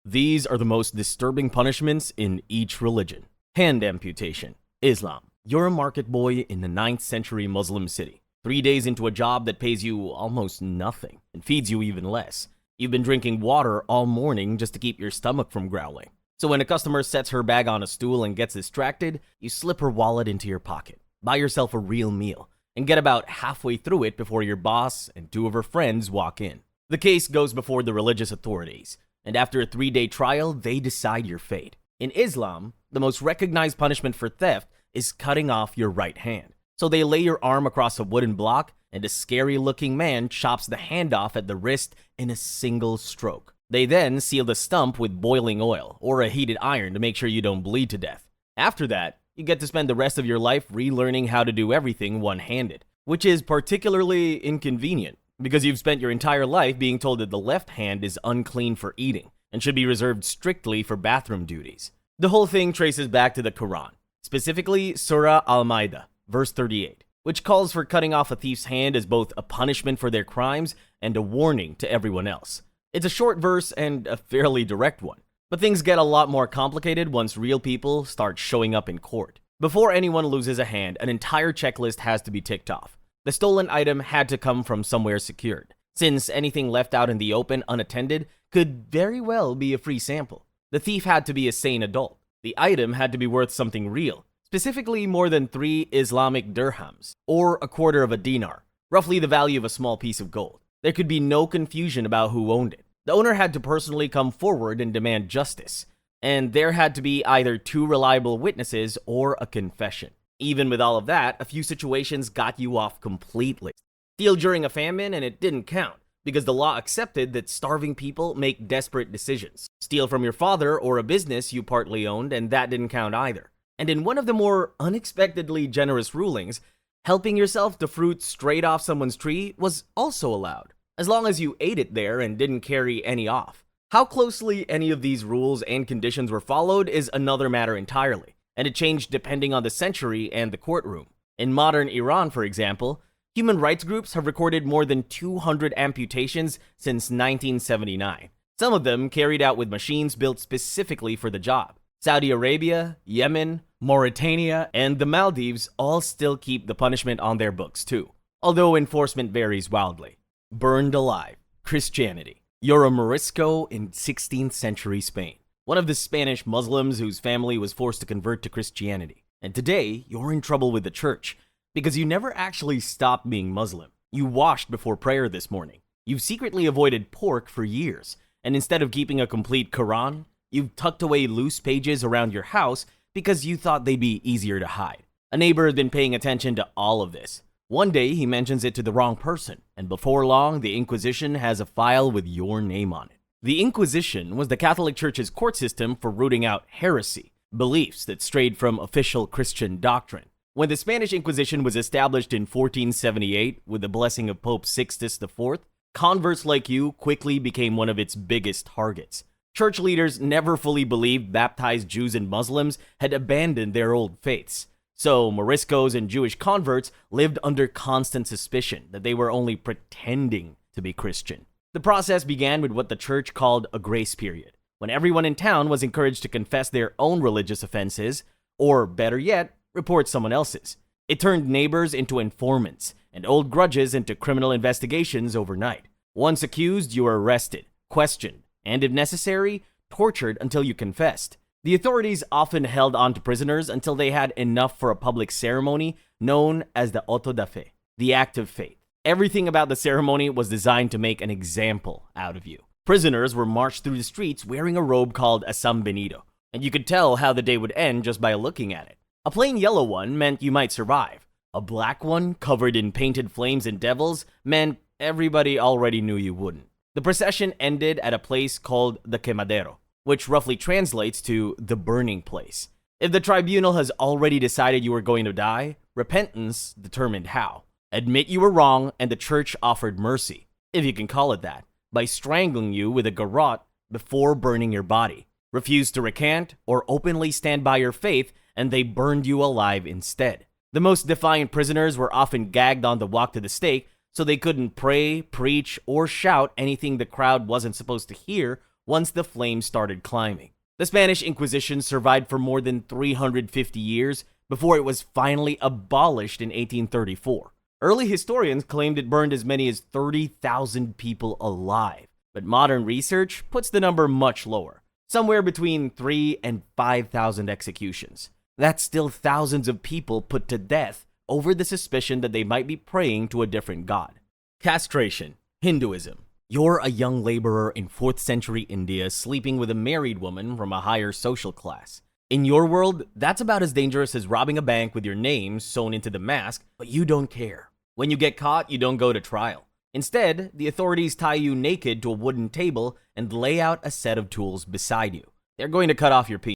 These are the most disturbing punishments in each religion. Hand amputation. Islam. You're a market boy in the 9th century Muslim city. 3 days into a job that pays you almost nothing and feeds you even less. You've been drinking water all morning just to keep your stomach from growling. So when a customer sets her bag on a stool and gets distracted, you slip her wallet into your pocket, buy yourself a real meal, and get about halfway through it before your boss and 2 of her friends walk in. The case goes before the religious authorities, and after a 3-day trial, they decide your fate. In Islam, the most recognized punishment for theft is cutting off your right hand. So they lay your arm across a wooden block, and a scary-looking man chops the hand off at the wrist in a single stroke. They then seal the stump with boiling oil or a heated iron to make sure you don't bleed to death. After that, you get to spend the rest of your life relearning how to do everything one-handed, which is particularly inconvenient because you've spent your entire life being told that the left hand is unclean for eating and should be reserved strictly for bathroom duties. The whole thing traces back to the Quran, specifically Surah Al-Ma'idah, verse 38, which calls for cutting off a thief's hand as both a punishment for their crimes and a warning to everyone else. It's a short verse and a fairly direct one, but things get a lot more complicated once real people start showing up in court. Before anyone loses a hand, an entire checklist has to be ticked off. The stolen item had to come from somewhere secured, since anything left out in the open unattended could very well be a free sample. The thief had to be a sane adult. The item had to be worth something real, specifically more than 3 Islamic dirhams, or a quarter of a dinar, roughly the value of a small piece of gold. There could be no confusion about who owned it. The owner had to personally come forward and demand justice, and there had to be either 2 reliable witnesses or a confession. Even with all of that, a few situations got you off completely. Steal during a famine and it didn't count, because the law accepted that starving people make desperate decisions. Steal from your father or a business you partly owned, and that didn't count either. And in one of the more unexpectedly generous rulings, helping yourself to fruit straight off someone's tree was also allowed, as long as you ate it there and didn't carry any off. How closely any of these rules and conditions were followed is another matter entirely, and it changed depending on the century and the courtroom. In modern Iran, for example, human rights groups have recorded more than 200 amputations since 1979, some of them carried out with machines built specifically for the job. Saudi Arabia, Yemen, Mauritania, and the Maldives all still keep the punishment on their books too, although enforcement varies wildly. Burned alive. Christianity. You're a Morisco in 16th century Spain, one of the Spanish Muslims whose family was forced to convert to Christianity. And today, you're in trouble with the church because you never actually stopped being Muslim. You washed before prayer this morning. You've secretly avoided pork for years, and instead of keeping a complete Quran, you've tucked away loose pages around your house because you thought they'd be easier to hide. A neighbor has been paying attention to all of this. One day, he mentions it to the wrong person, and before long, the Inquisition has a file with your name on it. The Inquisition was the Catholic Church's court system for rooting out heresy, beliefs that strayed from official Christian doctrine. When the Spanish Inquisition was established in 1478 with the blessing of Pope Sixtus IV, converts like you quickly became one of its biggest targets. Church leaders never fully believed baptized Jews and Muslims had abandoned their old faiths. So Moriscos and Jewish converts lived under constant suspicion that they were only pretending to be Christian. The process began with what the church called a grace period, when everyone in town was encouraged to confess their own religious offenses, or better yet, report someone else's. It turned neighbors into informants, and old grudges into criminal investigations overnight. Once accused, you were arrested, questioned, and if necessary, tortured until you confessed. The authorities often held on to prisoners until they had enough for a public ceremony known as the auto da fe, the act of faith. Everything about the ceremony was designed to make an example out of you. Prisoners were marched through the streets wearing a robe called a San Benito, and you could tell how the day would end just by looking at it. A plain yellow one meant you might survive. A black one, covered in painted flames and devils, meant everybody already knew you wouldn't. The procession ended at a place called the Quemadero, which roughly translates to the burning place. If the tribunal has already decided you were going to die, repentance determined how. Admit you were wrong, and the church offered mercy, if you can call it that, by strangling you with a garrote before burning your body. Refuse to recant or openly stand by your faith, and they burned you alive instead. The most defiant prisoners were often gagged on the walk to the stake, so they couldn't pray, preach, or shout anything the crowd wasn't supposed to hear once the flames started climbing. The Spanish Inquisition survived for more than 350 years before it was finally abolished in 1834. Early historians claimed it burned as many as 30,000 people alive, but modern research puts the number much lower, somewhere between 3 and 5,000 executions. That's still thousands of people put to death over the suspicion that they might be praying to a different god. Castration, Hinduism. You're a young laborer in 4th century India sleeping with a married woman from a higher social class. In your world, that's about as dangerous as robbing a bank with your name sewn into the mask, but you don't care. When you get caught, you don't go to trial. Instead, the authorities tie you naked to a wooden table and lay out a set of tools beside you. They're going to cut off your penis.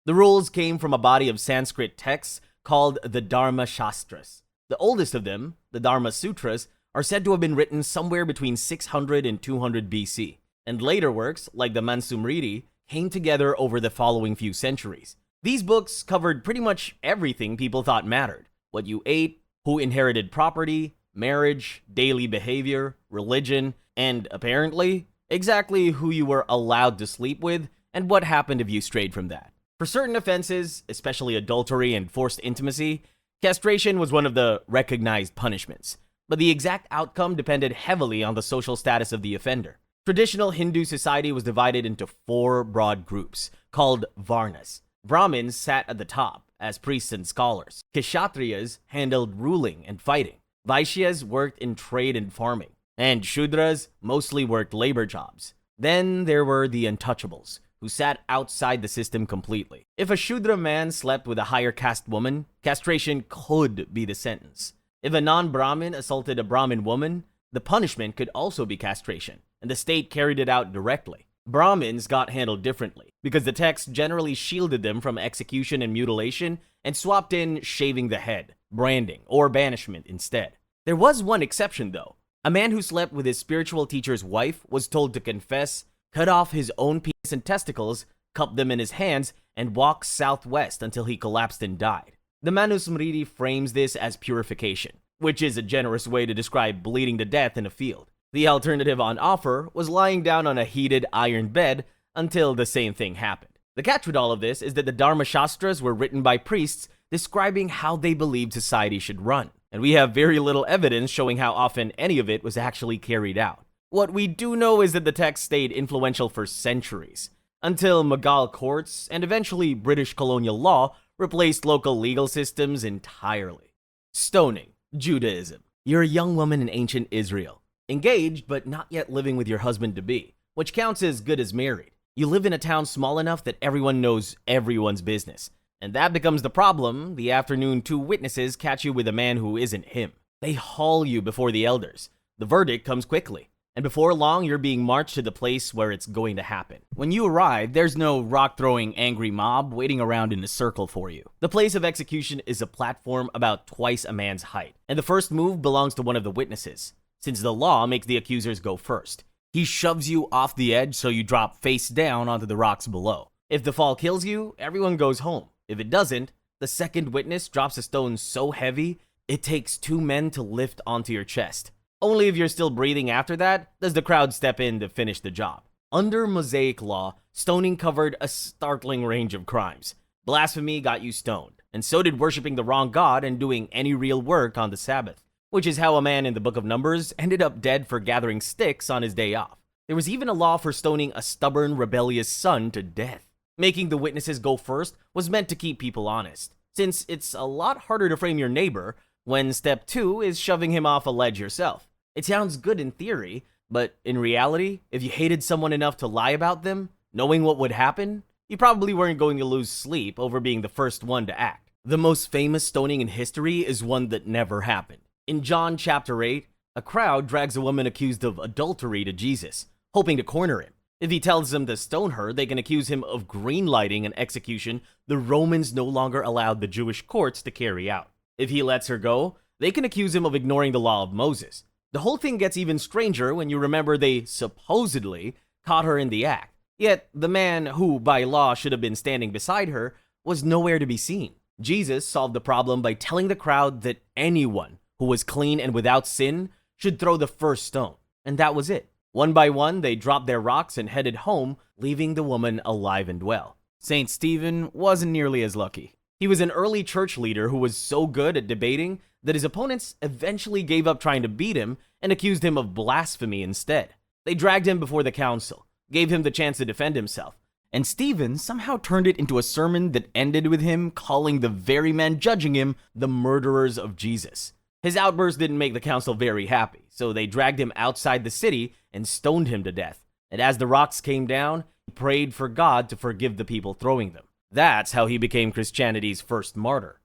The rules came from a body of Sanskrit texts called the Dharma Shastras. The oldest of them, the Dharma Sutras, are said to have been written somewhere between 600 and 200 BC, and later works, like the Manusmriti, came together over the following few centuries. These books covered pretty much everything people thought mattered: what you ate, who inherited property, marriage, daily behavior, religion, and apparently, exactly who you were allowed to sleep with and what happened if you strayed from that. For certain offenses, especially adultery and forced intimacy, castration was one of the recognized punishments, but the exact outcome depended heavily on the social status of the offender. Traditional Hindu society was divided into 4 broad groups, called Varnas. Brahmins sat at the top as priests and scholars. Kshatriyas handled ruling and fighting. Vaishyas worked in trade and farming. And Shudras mostly worked labor jobs. Then there were the untouchables, who sat outside the system completely. If a Shudra man slept with a higher caste woman, castration could be the sentence. If a non-Brahmin assaulted a Brahmin woman, the punishment could also be castration, and the state carried it out directly. Brahmins got handled differently, because the text generally shielded them from execution and mutilation and swapped in shaving the head, branding, or banishment instead. There was one exception though. A man who slept with his spiritual teacher's wife was told to confess, cut off his own penis and testicles, cup them in his hands, and walk southwest until he collapsed and died. The Manusmriti frames this as purification, which is a generous way to describe bleeding to death in a field. The alternative on offer was lying down on a heated iron bed until the same thing happened. The catch with all of this is that the Dharma Shastras were written by priests describing how they believed society should run, and we have very little evidence showing how often any of it was actually carried out. What we do know is that the text stayed influential for centuries, until Mughal courts and eventually British colonial law replaced local legal systems entirely. Stoning, Judaism. You're a young woman in ancient Israel, engaged but not yet living with your husband-to-be, which counts as good as married. You live in a town small enough that everyone knows everyone's business, and that becomes the problem the afternoon 2 witnesses catch you with a man who isn't him. They haul you before the elders. The verdict comes quickly, and before long you're being marched to the place where it's going to happen. When you arrive, there's no rock-throwing angry mob waiting around in a circle for you. The place of execution is a platform about twice a man's height, and the first move belongs to one of the witnesses, since the law makes the accusers go first. He shoves you off the edge so you drop face down onto the rocks below. If the fall kills you, everyone goes home. If it doesn't, the second witness drops a stone so heavy, it takes 2 men to lift onto your chest. Only if you're still breathing after that does the crowd step in to finish the job. Under Mosaic law, stoning covered a startling range of crimes. Blasphemy got you stoned, and so did worshiping the wrong god and doing any real work on the Sabbath, which is how a man in the book of Numbers ended up dead for gathering sticks on his day off. There was even a law for stoning a stubborn, rebellious son to death. Making the witnesses go first was meant to keep people honest, since it's a lot harder to frame your neighbor when step 2 is shoving him off a ledge yourself. It sounds good in theory, but in reality, if you hated someone enough to lie about them, knowing what would happen, you probably weren't going to lose sleep over being the first one to act. The most famous stoning in history is one that never happened. In John chapter 8, a crowd drags a woman accused of adultery to Jesus, hoping to corner him. If he tells them to stone her, they can accuse him of greenlighting an execution the Romans no longer allowed the Jewish courts to carry out. If he lets her go, they can accuse him of ignoring the law of Moses. The whole thing gets even stranger when you remember they supposedly caught her in the act. Yet the man who, by law, should have been standing beside her was nowhere to be seen. Jesus solved the problem by telling the crowd that anyone who was clean and without sin should throw the first stone. And that was it. One by one, they dropped their rocks and headed home, leaving the woman alive and well. St. Stephen wasn't nearly as lucky. He was an early church leader who was so good at debating that his opponents eventually gave up trying to beat him and accused him of blasphemy instead. They dragged him before the council, gave him the chance to defend himself, and Stephen somehow turned it into a sermon that ended with him calling the very men judging him the murderers of Jesus. His outburst didn't make the council very happy, so they dragged him outside the city and stoned him to death. And as the rocks came down, he prayed for God to forgive the people throwing them. That's how he became Christianity's first martyr.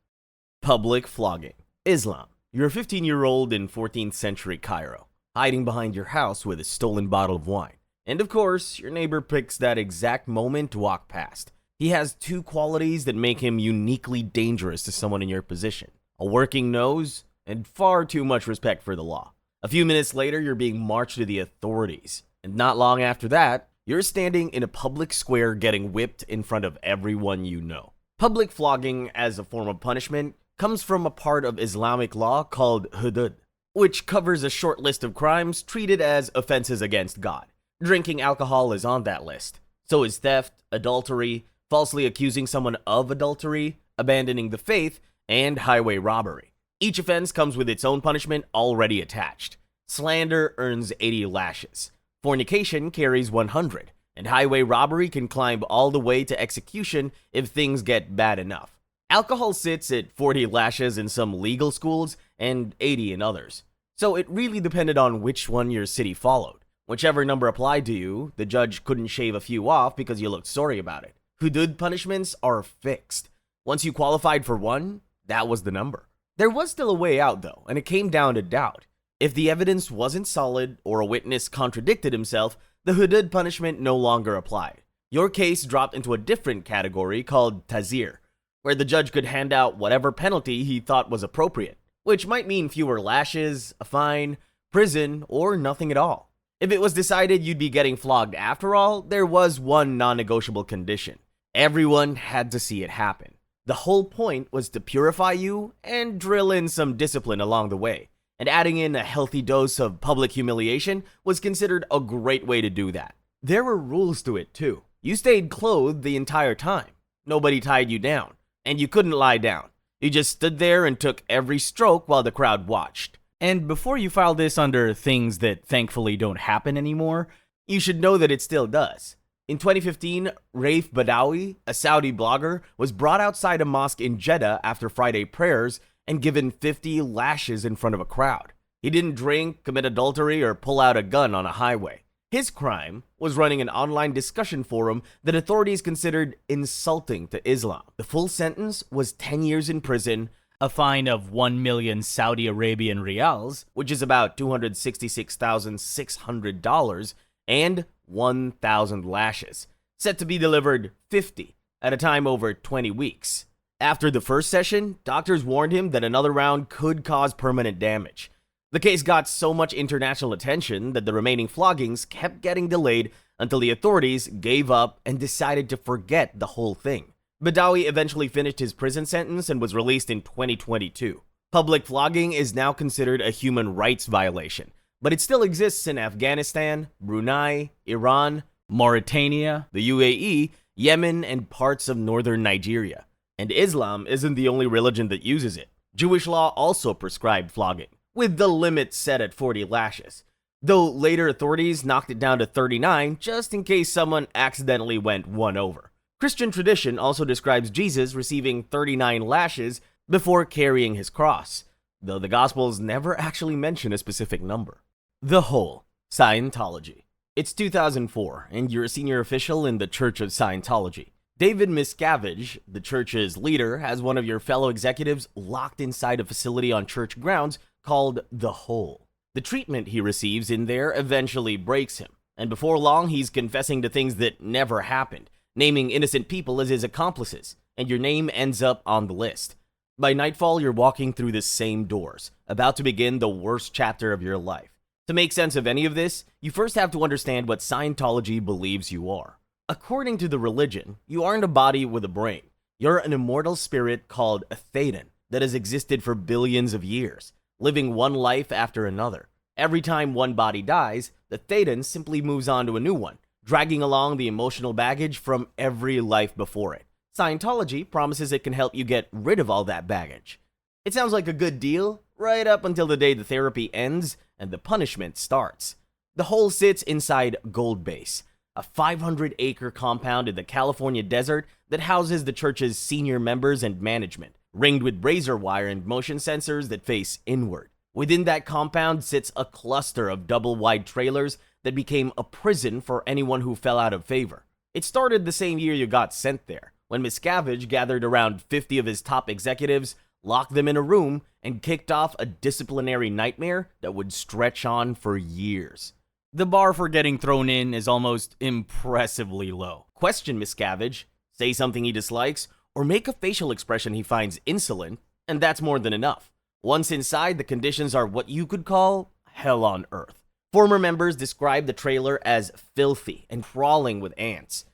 Public flogging. Islam. You're a 15-year-old in 14th century Cairo, hiding behind your house with a stolen bottle of wine. And of course, your neighbor picks that exact moment to walk past. He has two qualities that make him uniquely dangerous to someone in your position: a working nose and far too much respect for the law. A few minutes later, you're being marched to the authorities. And not long after that, you're standing in a public square getting whipped in front of everyone you know. Public flogging as a form of punishment comes from a part of Islamic law called hudud, which covers a short list of crimes treated as offenses against God. Drinking alcohol is on that list. So is theft, adultery, falsely accusing someone of adultery, abandoning the faith, and highway robbery. Each offense comes with its own punishment already attached. Slander earns 80 lashes. Fornication carries 100, and highway robbery can climb all the way to execution if things get bad enough. Alcohol sits at 40 lashes in some legal schools and 80 in others. So it really depended on which one your city followed. Whichever number applied to you, the judge couldn't shave a few off because you looked sorry about it. Hudud punishments are fixed. Once you qualified for one, that was the number. There was still a way out though, and it came down to doubt. If the evidence wasn't solid or a witness contradicted himself, the hudud punishment no longer applied. Your case dropped into a different category called tazir, where the judge could hand out whatever penalty he thought was appropriate, which might mean fewer lashes, a fine, prison, or nothing at all. If it was decided you'd be getting flogged after all, there was one non-negotiable condition. Everyone had to see it happen. The whole point was to purify you and drill in some discipline along the way. And adding in a healthy dose of public humiliation was considered a great way to do that. There were rules to it too. You stayed clothed the entire time. Nobody tied you down. And you couldn't lie down. You just stood there and took every stroke while the crowd watched. And before you file this under things that thankfully don't happen anymore, you should know that it still does. In 2015, Raif Badawi, a Saudi blogger, was brought outside a mosque in Jeddah after Friday prayers and given 50 lashes in front of a crowd. He didn't drink, commit adultery, or pull out a gun on a highway. His crime was running an online discussion forum that authorities considered insulting to Islam. The full sentence was 10 years in prison, a fine of 1 million Saudi Arabian riyals, which is about $266,600, and 1,000 lashes, set to be delivered 50 at a time over 20 weeks. After the first session, doctors warned him that another round could cause permanent damage. The case got so much international attention that the remaining floggings kept getting delayed until the authorities gave up and decided to forget the whole thing. Badawi eventually finished his prison sentence and was released in 2022. Public flogging is now considered a human rights violation, but it still exists in Afghanistan, Brunei, Iran, Mauritania, the UAE, Yemen, and parts of northern Nigeria. And Islam isn't the only religion that uses it. Jewish law also prescribed flogging, with the limit set at 40 lashes, though later authorities knocked it down to 39 just in case someone accidentally went one over. Christian tradition also describes Jesus receiving 39 lashes before carrying his cross, though the Gospels never actually mention a specific number. The Whole. Scientology. It's 2004, and you're a senior official in the Church of Scientology. David Miscavige, the church's leader, has one of your fellow executives locked inside a facility on church grounds called The Whole. The treatment he receives in there eventually breaks him, and before long he's confessing to things that never happened, naming innocent people as his accomplices, and your name ends up on the list. By nightfall, you're walking through the same doors, about to begin the worst chapter of your life. To make sense of any of this, you first have to understand what Scientology believes you are. According to the religion, you aren't a body with a brain. You're an immortal spirit called a Thetan that has existed for billions of years, living one life after another. Every time one body dies, the Thetan simply moves on to a new one, dragging along the emotional baggage from every life before it. Scientology promises it can help you get rid of all that baggage. It sounds like a good deal, right up until the day the therapy ends and the punishment starts. The hole sits inside Gold Base, a 500-acre compound in the California desert that houses the church's senior members and management, ringed with razor wire and motion sensors that face inward. Within that compound sits a cluster of double-wide trailers that became a prison for anyone who fell out of favor. It started the same year you got sent there, when Miscavige gathered around 50 of his top executives, locked them in a room, and kicked off a disciplinary nightmare that would stretch on for years. The bar for getting thrown in is almost impressively low. Question Miscavige, say something he dislikes, or make a facial expression he finds insolent, and that's more than enough. Once inside, the conditions are what you could call hell on earth. Former members described the trailer as filthy and crawling with ants.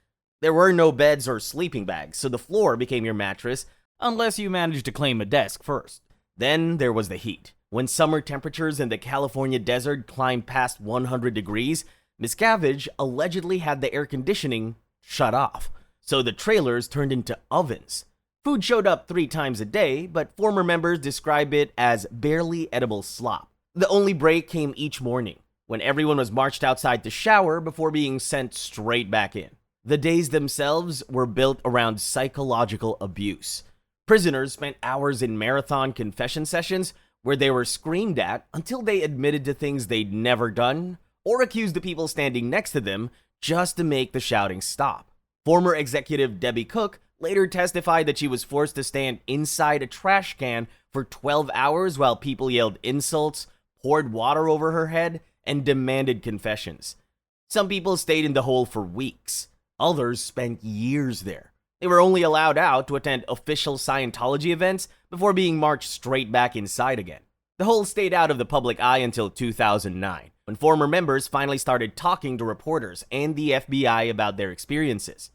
There were no beds or sleeping bags, so the floor became your mattress unless you managed to claim a desk first. Then there was the heat. When summer temperatures in the California desert climbed past 100 degrees, Miscavige allegedly had the air conditioning shut off, so the trailers turned into ovens. Food showed up 3 times a day, but former members describe it as barely edible slop. The only break came each morning, when everyone was marched outside to shower before being sent straight back in. The days themselves were built around psychological abuse. Prisoners spent hours in marathon confession sessions where they were screamed at until they admitted to things they'd never done or accused the people standing next to them just to make the shouting stop. Former executive Debbie Cook later testified that she was forced to stand inside a trash can for 12 hours while people yelled insults, poured water over her head, and demanded confessions. Some people stayed in the hole for weeks. Others spent years there. They were only allowed out to attend official Scientology events before being marched straight back inside again. The hole stayed out of the public eye until 2009, when former members finally started talking to reporters and the FBI about their experiences.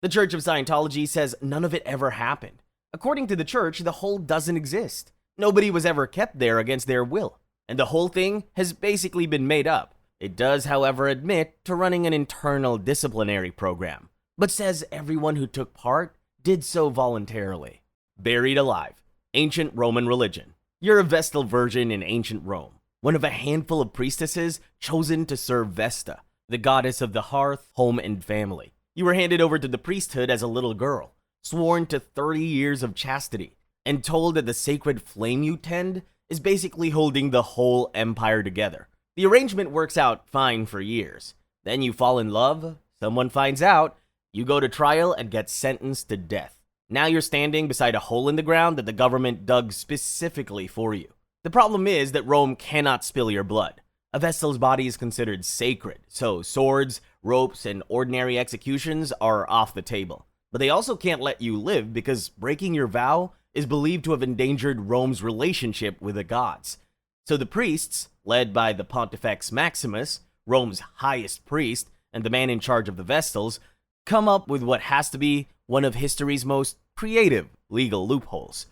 The Church of Scientology says none of it ever happened. According to the church, the hole doesn't exist. Nobody was ever kept there against their will, and the whole thing has basically been made up. It does, however, admit to running an internal disciplinary program, but says everyone who took part did so voluntarily. Buried alive. Ancient Roman religion. You're a Vestal virgin in ancient Rome, one of a handful of priestesses chosen to serve Vesta, the goddess of the hearth, home, and family. You were handed over to the priesthood as a little girl, sworn to 30 years of chastity, and told that the sacred flame you tend is basically holding the whole empire together. The arrangement works out fine for years. Then you fall in love, someone finds out, you go to trial and get sentenced to death. Now you're standing beside a hole in the ground that the government dug specifically for you. The problem is that Rome cannot spill your blood. A Vestal's body is considered sacred, so swords, ropes, and ordinary executions are off the table. But they also can't let you live because breaking your vow is believed to have endangered Rome's relationship with the gods. So the priests, led by the Pontifex Maximus, Rome's highest priest and the man in charge of the Vestals, come up with what has to be one of history's most creative legal loopholes.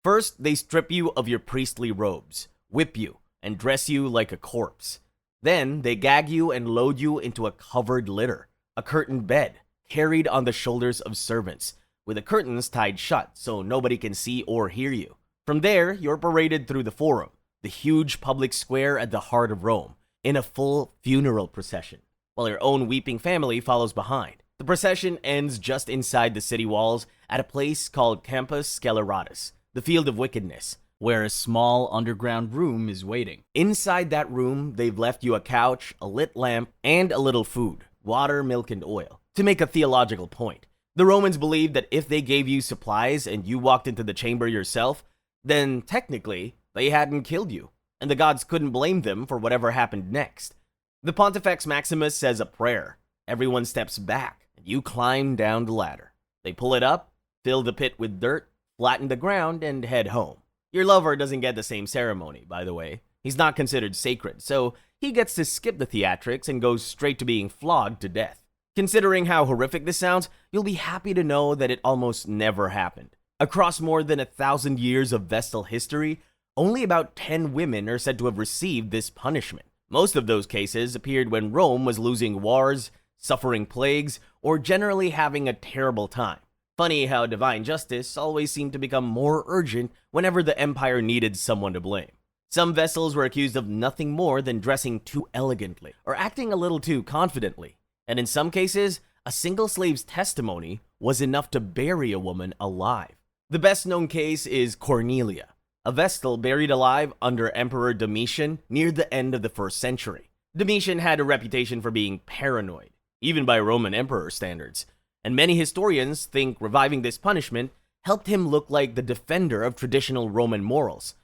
First, they strip you of your priestly robes, whip you, and dress you like a corpse. Then, they gag you and load you into a covered litter, a curtained bed, carried on the shoulders of servants, with the curtains tied shut so nobody can see or hear you. From there, you're paraded through the Forum, the huge public square at the heart of Rome, in a full funeral procession, while your own weeping family follows behind. The procession ends just inside the city walls at a place called Campus Sceleratus, the Field of Wickedness, where a small underground room is waiting. Inside that room, they've left you a couch, a lit lamp, and a little food, water, milk, and oil. To make a theological point, the Romans believed that if they gave you supplies and you walked into the chamber yourself, then technically, they hadn't killed you, and the gods couldn't blame them for whatever happened next. The Pontifex Maximus says a prayer. Everyone steps back, and you climb down the ladder. They pull it up, fill the pit with dirt, flatten the ground, and head home. Your lover doesn't get the same ceremony, by the way. He's not considered sacred, so he gets to skip the theatrics and goes straight to being flogged to death. Considering how horrific this sounds, you'll be happy to know that it almost never happened. Across more than 1,000 years of Vestal history, Only about 10 women are said to have received this punishment. Most of those cases appeared when Rome was losing wars, suffering plagues, or generally having a terrible time. Funny how divine justice always seemed to become more urgent whenever the empire needed someone to blame. Some vessels were accused of nothing more than dressing too elegantly or acting a little too confidently, and in some cases, a single slave's testimony was enough to bury a woman alive. The best known case is Cornelia, a vestal buried alive under Emperor Domitian near the end of the 1st century. Domitian had a reputation for being paranoid, even by Roman emperor standards, and many historians think reviving this punishment helped him look like the defender of traditional Roman morals.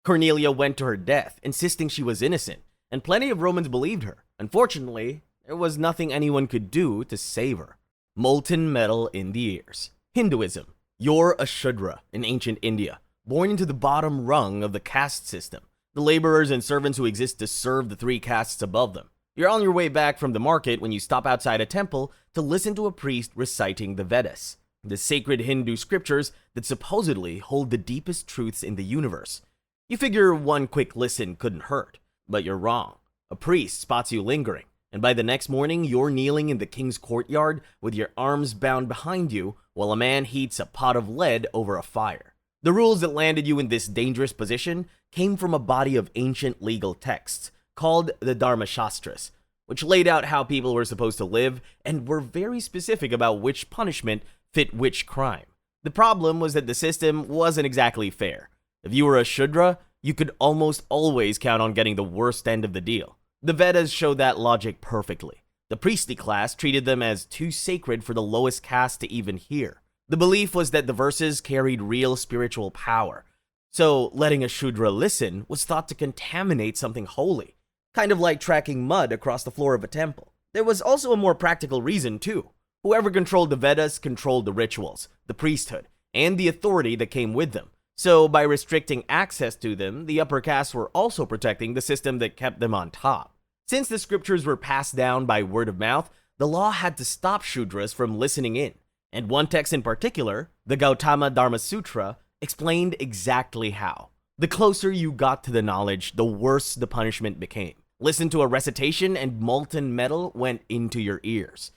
Cornelia went to her death, insisting she was innocent, and plenty of Romans believed her. Unfortunately, there was nothing anyone could do to save her. Molten metal in the ears. Hinduism. You're a Shudra in ancient India, born into the bottom rung of the caste system, the laborers and servants who exist to serve the 3 castes above them. You're on your way back from the market when you stop outside a temple to listen to a priest reciting the Vedas, the sacred Hindu scriptures that supposedly hold the deepest truths in the universe. You figure one quick listen couldn't hurt, but you're wrong. A priest spots you lingering, and by the next morning you're kneeling in the king's courtyard with your arms bound behind you while a man heats a pot of lead over a fire. The rules that landed you in this dangerous position came from a body of ancient legal texts called the Dharmashastras, which laid out how people were supposed to live and were very specific about which punishment fit which crime. The problem was that the system wasn't exactly fair. If you were a Shudra, you could almost always count on getting the worst end of the deal. The Vedas show that logic perfectly. The priestly class treated them as too sacred for the lowest caste to even hear. The belief was that the verses carried real spiritual power, so letting a Shudra listen was thought to contaminate something holy, kind of like tracking mud across the floor of a temple. There was also a more practical reason too. Whoever controlled the Vedas controlled the rituals, the priesthood, and the authority that came with them. So by restricting access to them, the upper castes were also protecting the system that kept them on top. Since the scriptures were passed down by word of mouth, the law had to stop Shudras from listening in. And one text in particular, the Gautama Dharma Sutra, explained exactly how. The closer you got to the knowledge, the worse the punishment became. Listen to a recitation and molten metal went into your ears.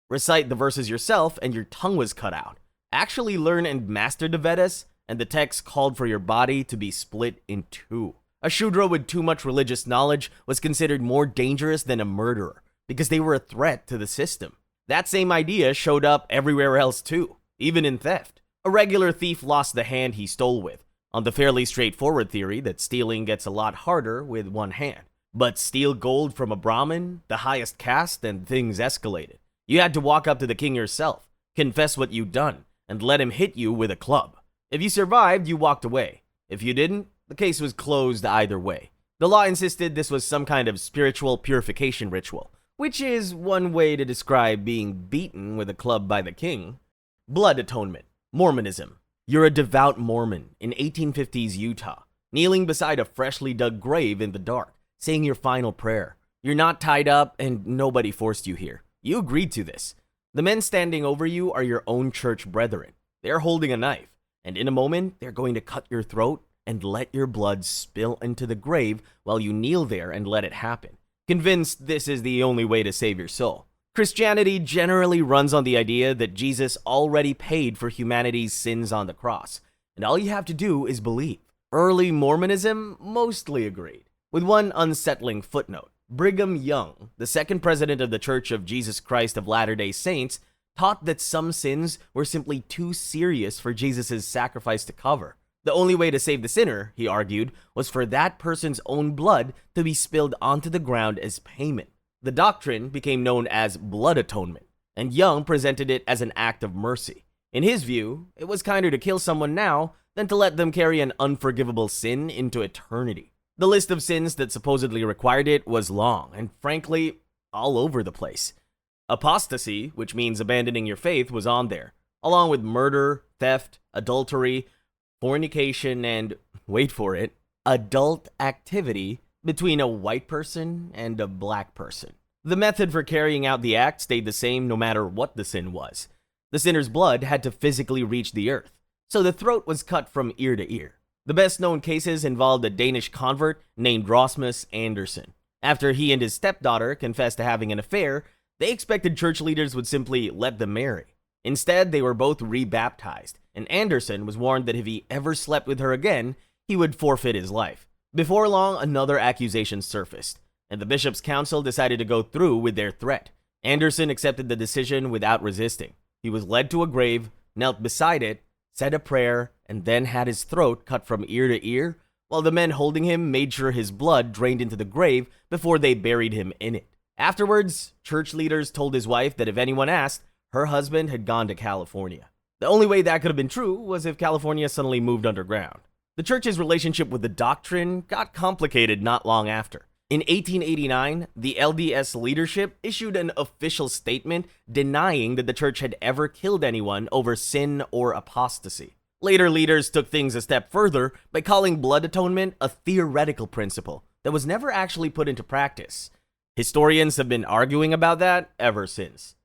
Recite the verses yourself and your tongue was cut out. Actually learn and master the Vedas, and the text called for your body to be split in 2. A Shudra with too much religious knowledge was considered more dangerous than a murderer, because they were a threat to the system. That same idea showed up everywhere else too, even in theft. A regular thief lost the hand he stole with, on the fairly straightforward theory that stealing gets a lot harder with one hand. But steal gold from a Brahmin, the highest caste, and things escalated. You had to walk up to the king yourself, confess what you'd done, and let him hit you with a club. If you survived, you walked away. If you didn't, the case was closed either way. The law insisted this was some kind of spiritual purification ritual, which is one way to describe being beaten with a club by the king. Blood atonement. Mormonism. You're a devout Mormon in 1850s Utah, kneeling beside a freshly dug grave in the dark, saying your final prayer. You're not tied up and nobody forced you here. You agreed to this. The men standing over you are your own church brethren. They're holding a knife. And in a moment, they're going to cut your throat and let your blood spill into the grave while you kneel there and let it happen, convinced this is the only way to save your soul. Christianity generally runs on the idea that Jesus already paid for humanity's sins on the cross, and all you have to do is believe. Early Mormonism mostly agreed, with one unsettling footnote. Brigham Young, the second president of the Church of Jesus Christ of Latter-day Saints, taught that some sins were simply too serious for Jesus' sacrifice to cover. The only way to save the sinner, he argued, was for that person's own blood to be spilled onto the ground as payment. The doctrine became known as blood atonement, and Young presented it as an act of mercy. In his view, it was kinder to kill someone now than to let them carry an unforgivable sin into eternity. The list of sins that supposedly required it was long and, frankly, all over the place. Apostasy, which means abandoning your faith, was on there, along with murder, theft, adultery, fornication, and, wait for it, adult activity between a white person and a black person. The method for carrying out the act stayed the same no matter what the sin was. The sinner's blood had to physically reach the earth, so the throat was cut from ear to ear. The best known cases involved a Danish convert named Rasmus Andersen. After he and his stepdaughter confessed to having an affair, they expected church leaders would simply let them marry. Instead, they were both rebaptized, and Andersen was warned that if he ever slept with her again, he would forfeit his life. Before long, another accusation surfaced, and the bishop's council decided to go through with their threat. Andersen accepted the decision without resisting. He was led to a grave, knelt beside it, said a prayer, and then had his throat cut from ear to ear, while the men holding him made sure his blood drained into the grave before they buried him in it. Afterwards, church leaders told his wife that if anyone asked, her husband had gone to California. The only way that could have been true was if California suddenly moved underground. The church's relationship with the doctrine got complicated not long after. In 1889, the LDS leadership issued an official statement denying that the church had ever killed anyone over sin or apostasy. Later leaders took things a step further by calling blood atonement a theoretical principle that was never actually put into practice. Historians have been arguing about that ever since.